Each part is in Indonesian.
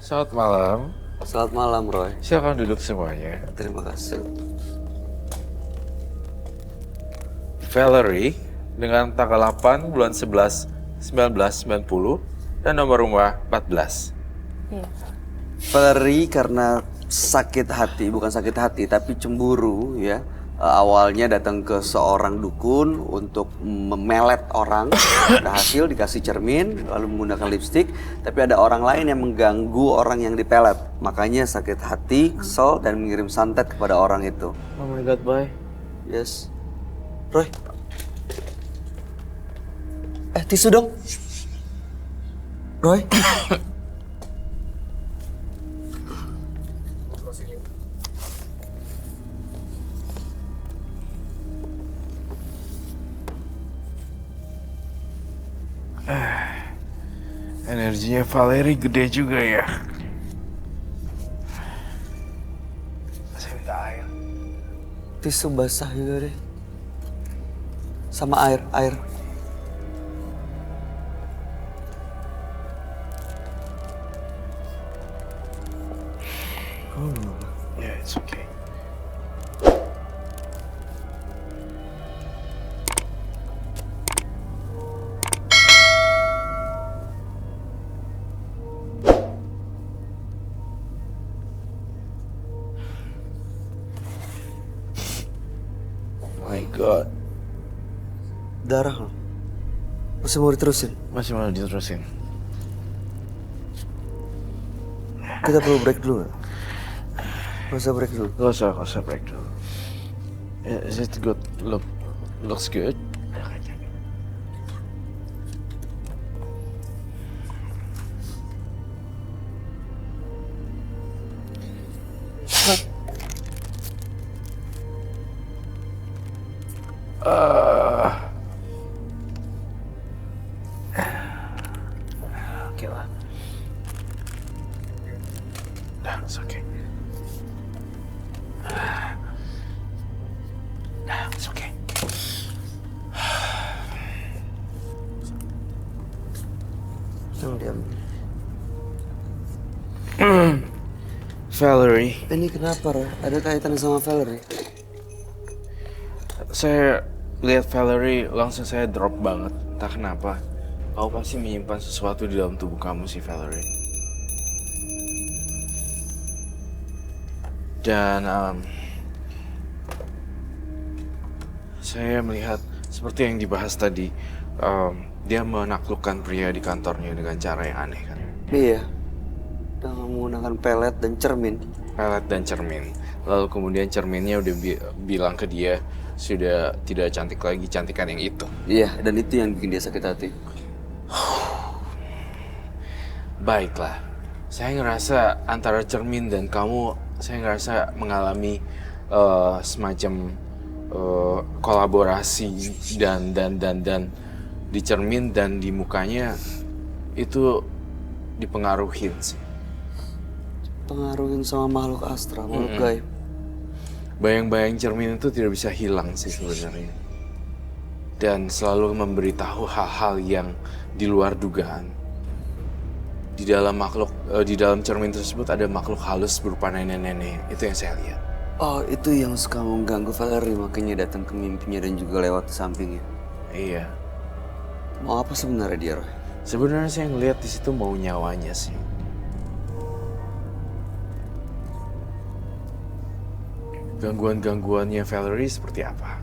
Selamat malam. Selamat malam, Roy. Silakan duduk semuanya. Terima kasih. Valerie dengan tanggal 8 bulan 11 1990 dan nomor rumah 14. Iya. Valerie karena sakit hati, bukan sakit hati, tapi cemburu ya. Awalnya datang ke seorang dukun untuk memelet orang, berhasil dikasih cermin, lalu menggunakan lipstik. Tapi ada orang lain yang mengganggu orang yang dipelet. Makanya sakit hati, kesel, dan mengirim santet kepada orang itu. Oh my god, bye. Yes. Roy. Tisu dong. Roy. Energinya Valerie gede juga ya. Saya minta air. Tisu basah juga deh. Sama air. Yeah, it's okay. My god. Darah loh. Masih mau diterusin? Masih mau diterusin? Kita perlu break dulu gak? Gak usah break dulu. Gak usah break dulu. Is it good? Looks good? Oke lah. Nah, it's okay. Nah, it's okay. Diam. Valerie, Ini kenapa, Roy? Ada kaitannya sama Valerie? saya lihat Valerie langsung saya drop banget. Entah kenapa. Kau pasti menyimpan sesuatu di dalam tubuh kamu sih, Valerie. Dan saya melihat seperti yang dibahas tadi, dia menaklukkan pria di kantornya dengan cara yang aneh kan. Iya. Dengan menggunakan pelet dan cermin. Pelet dan cermin. Lalu kemudian cerminnya udah bilang ke dia sudah tidak cantik lagi, cantikan yang itu. Iya, dan itu yang bikin dia sakit hati. Baiklah, saya ngerasa antara cermin dan kamu, saya ngerasa mengalami semacam kolaborasi dan di cermin dan di mukanya itu dipengaruhi sih. Pengaruhin sama makhluk astral, makhluk gaib. Bayang-bayang cermin itu tidak bisa hilang sih sebenarnya. Dan selalu memberitahu hal-hal yang di luar dugaan. Di dalam cermin tersebut ada makhluk halus berupa nenek-nenek. Itu yang saya lihat. Oh, itu yang suka mengganggu Valerie, makanya datang ke mimpinya dan juga lewat di sampingnya. Iya. Mau apa sebenarnya dia, Roy? Sebenarnya saya ngelihat di situ mau nyawanya sih. Gangguan-gangguannya Valerie seperti apa?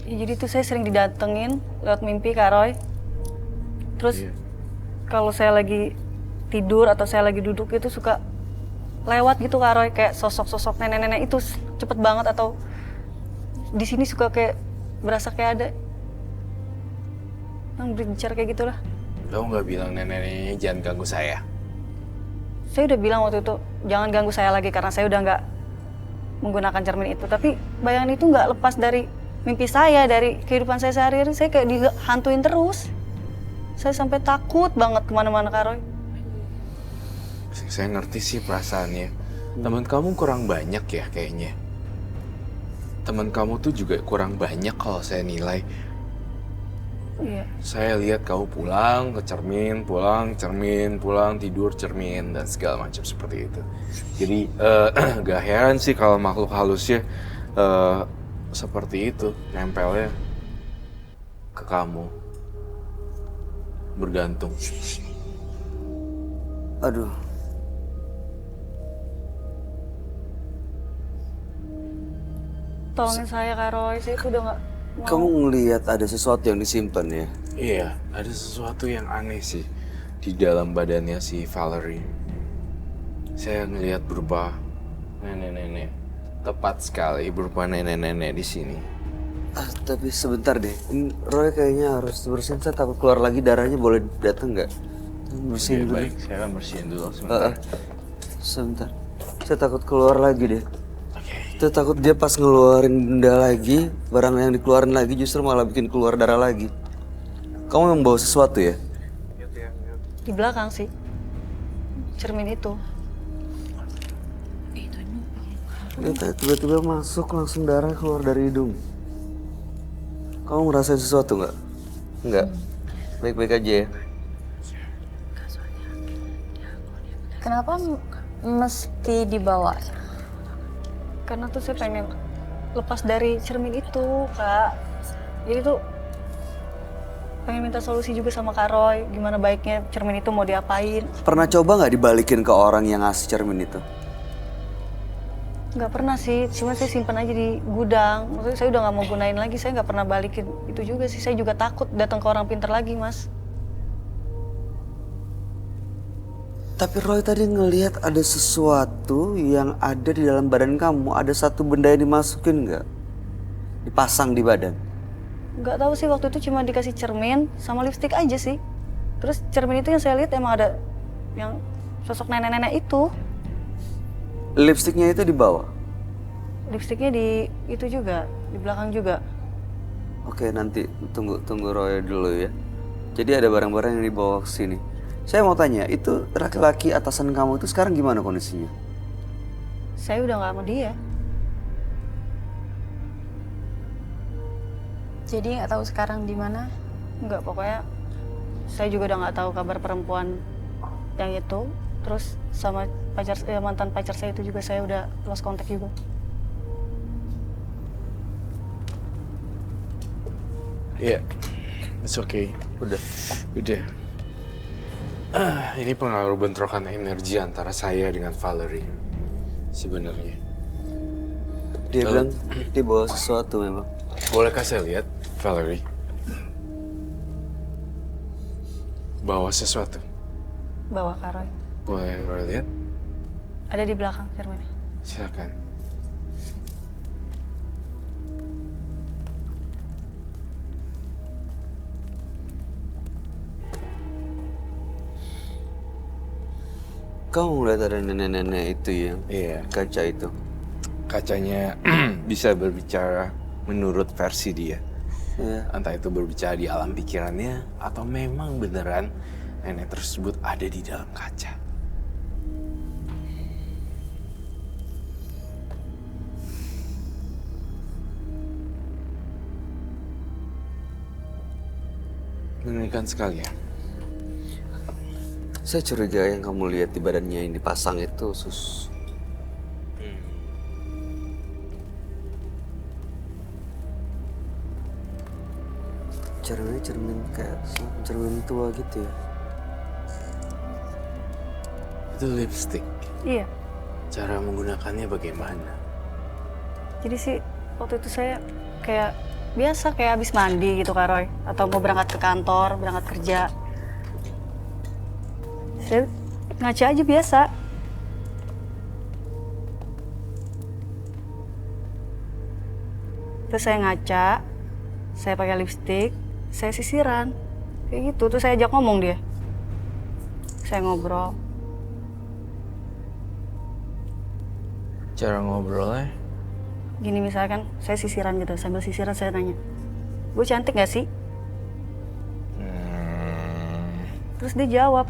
Ya, jadi tuh saya sering didatengin lewat mimpi Kak Roy. Terus Iya. kalau saya lagi tidur atau saya lagi duduk itu suka lewat gitu Kak Roy, kayak sosok-sosok nenek-nenek itu cepet banget, atau di sini suka kayak berasa kayak ada yang berbicara kayak gitulah. Kamu nggak bilang nenek-neneknya jangan ganggu saya? Saya udah bilang waktu itu jangan ganggu saya lagi karena saya udah nggak menggunakan cermin itu. Tapi bayangan itu nggak lepas dari mimpi saya, dari kehidupan saya sehari-hari. Saya kayak dihantuin terus. Saya sampai takut banget kemana-mana Kak Roy. Saya ngerti sih perasaannya. Teman kamu kurang banyak ya kayaknya. Teman kamu tuh juga kurang banyak kalau saya nilai. Iya. Saya lihat kamu pulang ke cermin, pulang cermin, pulang tidur cermin dan segala macam seperti itu. Jadi gak heran sih kalau makhluk halusnya seperti itu, nempelnya ke kamu, bergantung. Aduh, Tolongin saya Kak Roy, saya tuh udah nggak mau. kamu ngelihat ada sesuatu yang disimpan ya? Iya, ada sesuatu yang aneh sih di dalam badannya si Valerie. Saya ngelihat berupa nenek-nenek, tepat sekali berupa nenek-nenek di sini. Tapi sebentar deh, ini Roy kayaknya harus bersihin. Saya takut keluar lagi darahnya, boleh datang nggak? Bersihin Oke, dulu. baik, saya akan bersihin dulu sebentar. Sebentar, saya takut keluar lagi deh. Oke. Saya takut dia pas ngeluarin benda lagi, barang yang dikeluarin lagi justru malah bikin keluar darah lagi. Kamu membawa sesuatu ya? Di belakang sih, cermin itu. Lihat, tiba-tiba masuk langsung darah keluar dari hidung. Kamu ngerasain sesuatu nggak? Nggak. Baik-baik aja ya. Kenapa mesti dibawa? Karena tuh saya pengen lepas dari cermin itu, Kak. Jadi tuh pengen minta solusi juga sama Kak Roy. Gimana baiknya cermin itu mau diapain? Pernah coba nggak dibalikin ke orang yang ngasih cermin itu? Nggak pernah sih, cuma saya simpan aja di gudang. Maksudnya saya udah nggak mau gunain lagi, saya nggak pernah balikin itu juga sih. Saya juga takut datang ke orang pintar lagi, Mas. Tapi Roy tadi ngelihat ada sesuatu yang ada di dalam badan kamu. Ada satu benda yang dimasukin nggak? Dipasang di badan. Nggak tahu sih, waktu itu cuma dikasih cermin sama lipstik aja sih. Terus cermin itu yang saya lihat emang ada yang sosok nenek-nenek itu. Lipstiknya itu dibawa. Lipstiknya di itu juga, di belakang juga. Oke, nanti tunggu Roy dulu ya. Jadi ada barang-barang yang dibawa ke sini. Saya mau tanya, itu laki-laki atasan kamu itu sekarang gimana kondisinya? Saya udah nggak sama dia. Jadi nggak tahu sekarang di mana? Nggak, pokoknya saya juga udah nggak tahu kabar perempuan yang itu. Terus sama mantan pacar saya itu juga saya udah lost contact juga. Iya, it's okay. Udah. Ini pengaruh bentrokan energi antara saya dengan Valerie. Sebenarnya. Dia bilang dia bawa sesuatu memang. Bolehkah saya lihat, Valerie? Bawa sesuatu. Bawa Kak Roy. Boleh Roy lihat? Ada di belakang cerminnya. Silakan. Kamu ngeliat ada nenek-nenek itu yang Iya. kaca itu. Kacanya bisa berbicara menurut versi dia. Iya. Entah itu berbicara di alam pikirannya atau memang beneran nenek tersebut ada di dalam kaca. Mengerikan sekali ya. Saya curiga yang kamu lihat di badannya yang dipasang itu cermin kayak cermin tua gitu ya. Itu lipstick. Iya. Cara menggunakannya bagaimana? Jadi sih waktu itu saya kayak biasa kayak habis mandi gitu Kak Roy. Atau mau berangkat ke kantor, berangkat kerja. Saya ngaca aja biasa. Terus saya ngaca, saya pakai lipstick, saya sisiran. Kayak gitu, terus saya ajak ngomong dia. Saya ngobrol. Cara ngobrolnya? Gini misalkan, saya sisiran gitu, sambil sisiran saya nanya, "Gue cantik gak sih?" Terus dia jawab,